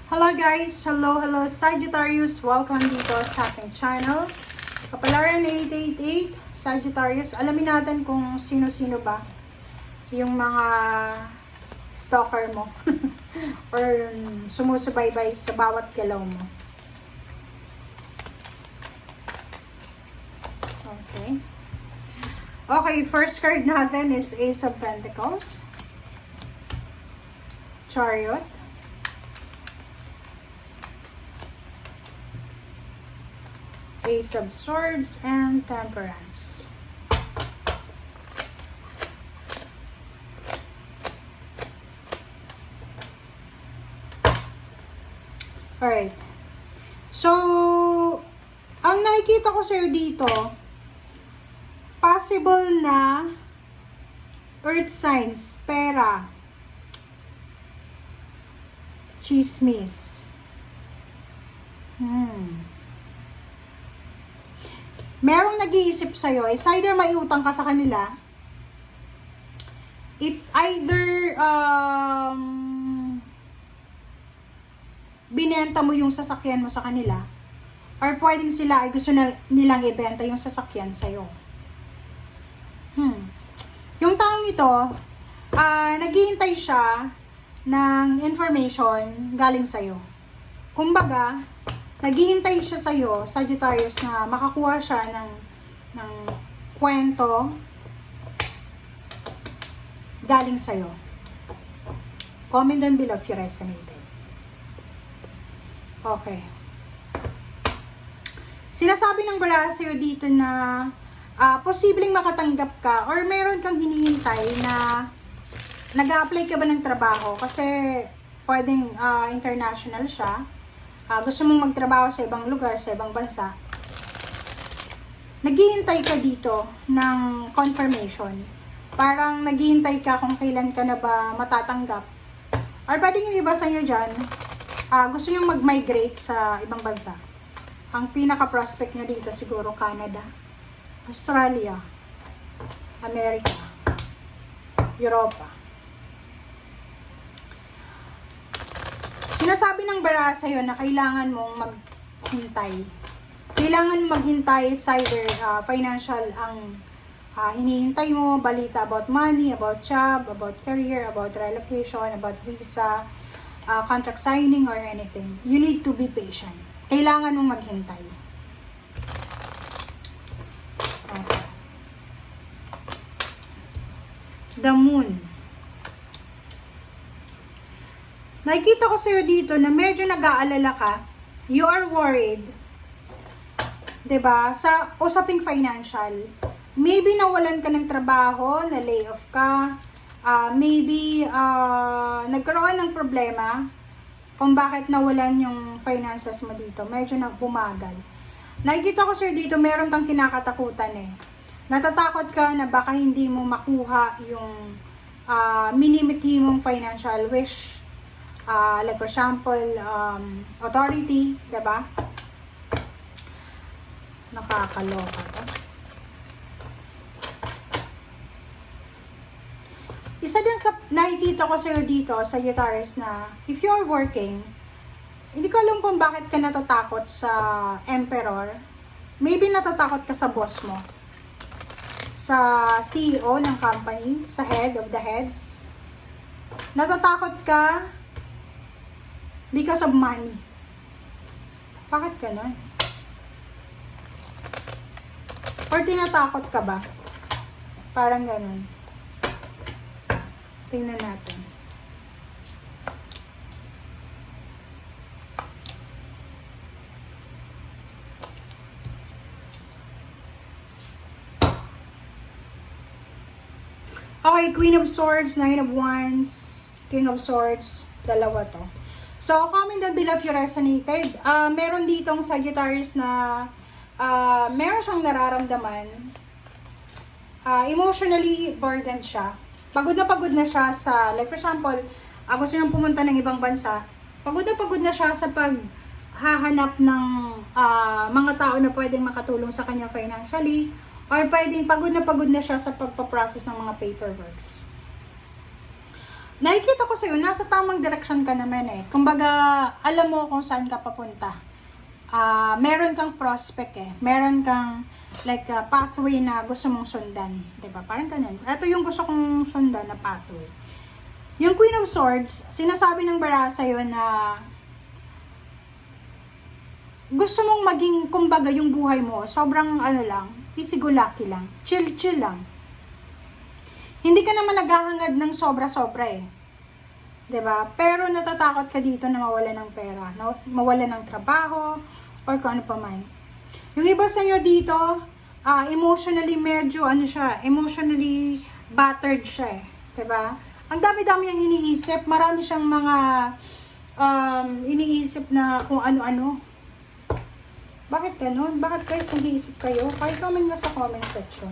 Hello guys! Hello Sagittarius! Welcome dito sa aking channel. Kapalaran 888 Sagittarius. Alamin natin kung sino-sino ba yung mga stalker mo or sumusubaybay sa bawat galaw mo. Okay, first card natin is Ace of Pentacles, Chariot, Ace of Swords, and Temperance. Alright. So, ang nakikita ko sa'yo dito, possible na earth signs, pera, chismis. Merong nag-iisip sa'yo, it's either may utang ka sa kanila, it's either binenta mo yung sasakyan mo sa kanila, or pwedeng sila ay gusto nilang ibenta yung sasakyan sa'yo. Yung taong ito, naghihintay siya ng information galing sa'yo. Kumbaga, naghihintay siya sa'yo, Sagittarius, na makakuha siya ng kwento galing sa'yo. Comment down below if you resonated. Okay. Sinasabi ng bara sa'yo dito na posibleng makatanggap ka or meron kang hinihintay na nag-a-apply ka ba ng trabaho kasi pwedeng international siya. Gusto mong magtrabaho sa ibang lugar, sa ibang bansa. Naghihintay ka dito ng confirmation. Parang naghihintay ka kung kailan ka na ba matatanggap. Or pwedeng yung iba sa inyo dyan, gusto nyo mag-migrate sa ibang bansa. Ang pinaka-prospect nyo dito siguro Canada, Australia, America, Europa. Sinasabi ng bara sa'yo na kailangan mong maghintay. Kailangan maghintay, it's either financial ang hinihintay mo, balita about money, about job, about career, about relocation, about visa, contract signing, or anything. You need to be patient. Kailangan mong maghintay. Okay. The Moon. Nakikita ko sa'yo dito na medyo nag-aalala ka. You are worried. 'Di ba? Sa usaping financial. Maybe nawalan ka ng trabaho, na layoff ka. Maybe nagkaroon ng problema kung bakit nawalan yung finances mo dito. Medyo bumagal. Nakikita ko sa'yo dito, meron kang kinakatakutan eh. Natatakot ka na baka hindi mo makuha yung minimiti mong financial wish. Like for example, authority, diba? Nakakaloka to. Isa din sa nakikita ko sa'yo dito, Sagittarius, na if you're working, hindi ko alam kung bakit ka natatakot sa Emperor. Maybe natatakot ka sa boss mo, sa CEO ng company, sa head of the heads. Natatakot ka because of money. Bakit ganon? Or tinatakot ka ba? Parang ganon. Tingnan natin. Okay, Queen of Swords, Nine of Wands, King of Swords, dalawa to. So, comment down below if you resonated. Meron ditong Sagittarius na meron siyang nararamdaman. Emotionally burdened siya. Pagod na siya sa, like for example, gusto niyang pumunta ng ibang bansa. Pagod na siya sa paghahanap ng mga tao na pwedeng makatulong sa kanya financially. Or pwedeng pagod na siya sa pagpaprocess ng mga paperworks. nakikita ko sa'yo, nasa tamang direksyon ka naman eh. Kumbaga, alam mo kung saan ka papunta. Meron kang prospect eh. Meron kang like pathway na gusto mong sundan. Diba? Parang ganun. Ito yung gusto kong sundan na pathway. Yung Queen of Swords, sinasabi ng bara sa'yo na gusto mong maging, kumbaga, yung buhay mo, sobrang ano lang, easy-go-lucky lang. Chill-chill lang. Hindi ka naman naghahangad ng sobra-sobra eh. 'Di ba? Pero natatakot ka dito na mawalan ng pera, mawalan ng trabaho, or kung ano pa man. Yung iba sa inyo dito, emotionally medyo, emotionally battered siya eh. 'Di ba? Ang dami-dami niyang iniisip, marami siyang mga iniisip na kung ano-ano. Bakit ganun? Bakit guys nag-iisip kayo? Comment nga sa comment section.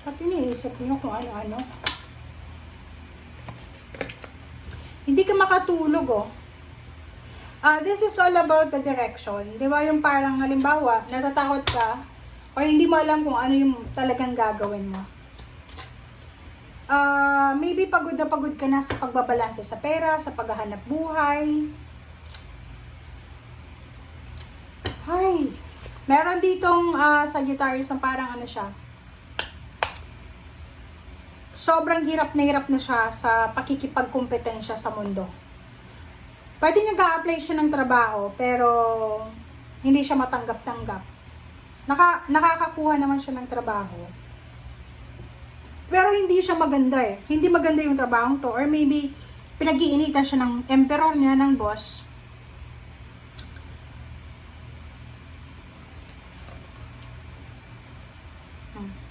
At iniisip niyo kung ano-ano. Hindi ka makatulog, oh. This is all about the direction. Di ba yung parang halimbawa, natatakot ka, o hindi mo alam kung ano yung talagang gagawin mo. Maybe pagod na pagod ka na sa pagbabalanse sa pera, sa paghahanap buhay. Hay, meron ditong Sagittarius na parang ano siya, sobrang hirap na siya sa pakikipagkompetensya sa mundo. Pwede nag-a-apply siya ng trabaho, pero hindi siya matanggap-tanggap. Nakakakuha naman siya ng trabaho. Pero hindi siya maganda eh. Hindi maganda yung trabahong to. Or maybe, pinag-iinitan siya ng emperor niya, ng boss.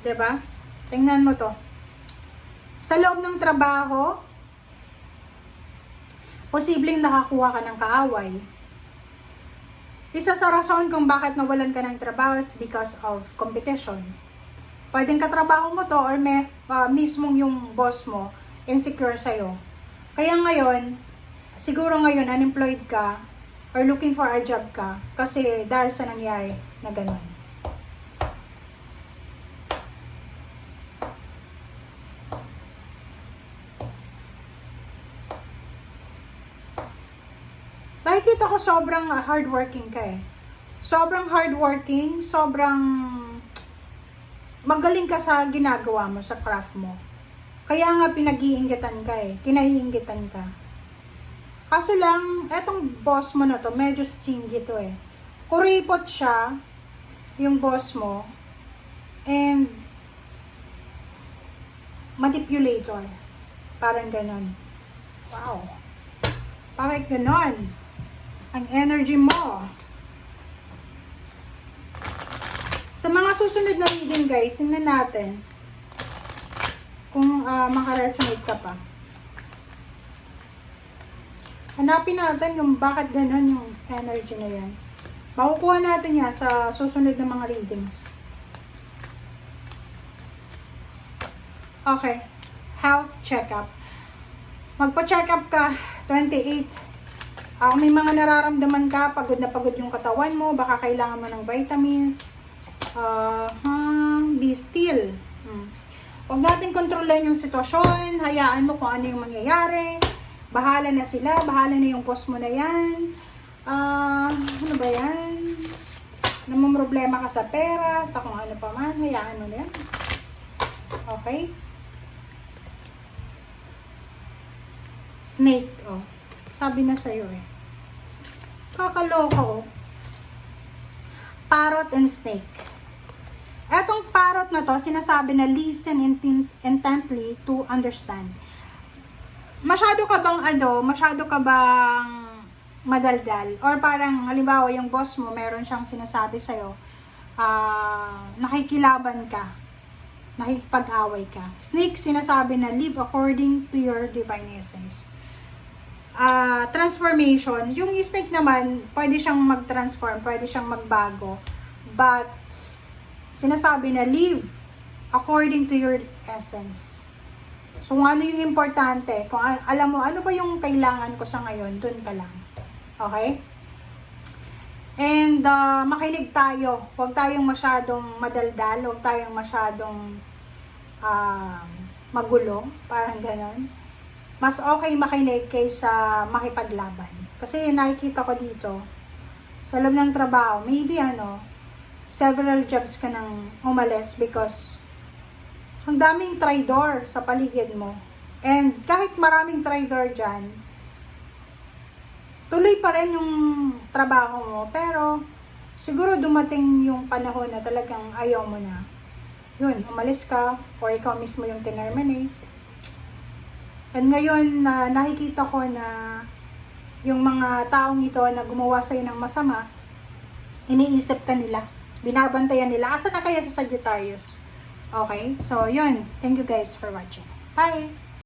Diba? Tingnan mo to. Sa loob ng trabaho, posibleng nakakuha ka ng kaaway. Isa sa rason kung bakit nawalan ka ng trabaho is because of competition. Pwedeng katrabaho mo to or mismong yung boss mo insecure sa'yo. Kaya ngayon, siguro ngayon unemployed ka or looking for a job ka kasi dahil sa nangyari na ganun. Nakikita ko sobrang hardworking ka eh. Sobrang hardworking, sobrang magaling ka sa ginagawa mo, sa craft mo. Kaya nga pinag-iinggitan ka eh, kinaiinggitan ka. Kaso lang, etong boss mo na to, medyo stingy to eh. Kuripot siya, yung boss mo, and manipulator. Parang ganon. Wow. Bakit ganon? Ang energy mo. Sa mga susunod na reading guys, tingnan natin kung makaresonate ka pa. Hanapin natin yung bakit ganun yung energy na yan. Makukuha natin yan sa susunod na mga readings. Okay. Health checkup. Magpa-check up ka, 28. Kung may mga nararamdaman ka, pagod na pagod yung katawan mo, baka kailangan mo ng vitamins. Be still. Huwag natin kontrolin yung sitwasyon, hayaan mo kung ano yung mangyayari. Bahala na sila, bahala na yung boss mo na yan. Ano ba yan? Namumroblema ka sa pera, sa kung ano pa man, hayaan mo na yan. Okay? Snake, oh. Sabi na sa'yo eh. Kakaloko, oh. Parrot and snake. Etong parrot na to, sinasabi na listen intently to understand. Masyado ka bang madaldal? Or parang, halimbawa, yung boss mo, meron siyang sinasabi sa'yo, nakikilaban ka, nakikipag-away ka. Snake, sinasabi na live according to your divine essence. Transformation, yung snake naman, pwede siyang mag-transform, pwede siyang magbago, but sinasabi na live according to your essence. So, kung ano yung importante, kung alam mo, ano ba yung kailangan ko sa ngayon, dun ka lang. Okay? And, makinig tayo. Huwag tayong masyadong madaldal, huwag tayong masyadong magulo, parang ganon. Mas okay makinig kaysa makipaglaban. Kasi nakikita ko dito, sa loob ng trabaho, maybe several jobs ka nang umalis because ang daming traidor sa paligid mo. And kahit maraming traidor dyan, tuloy pa rin yung trabaho mo. Pero siguro dumating yung panahon na talagang ayaw mo na. Yun, umalis ka or ikaw mismo yung tinerminate. And ngayon, nakikita ko na yung mga taong ito na gumawa sa'yo ng masama, iniisip ka nila. Binabantayan nila. Asa na kaya sa Sagittarius? Okay? So, yun. Thank you guys for watching. Bye!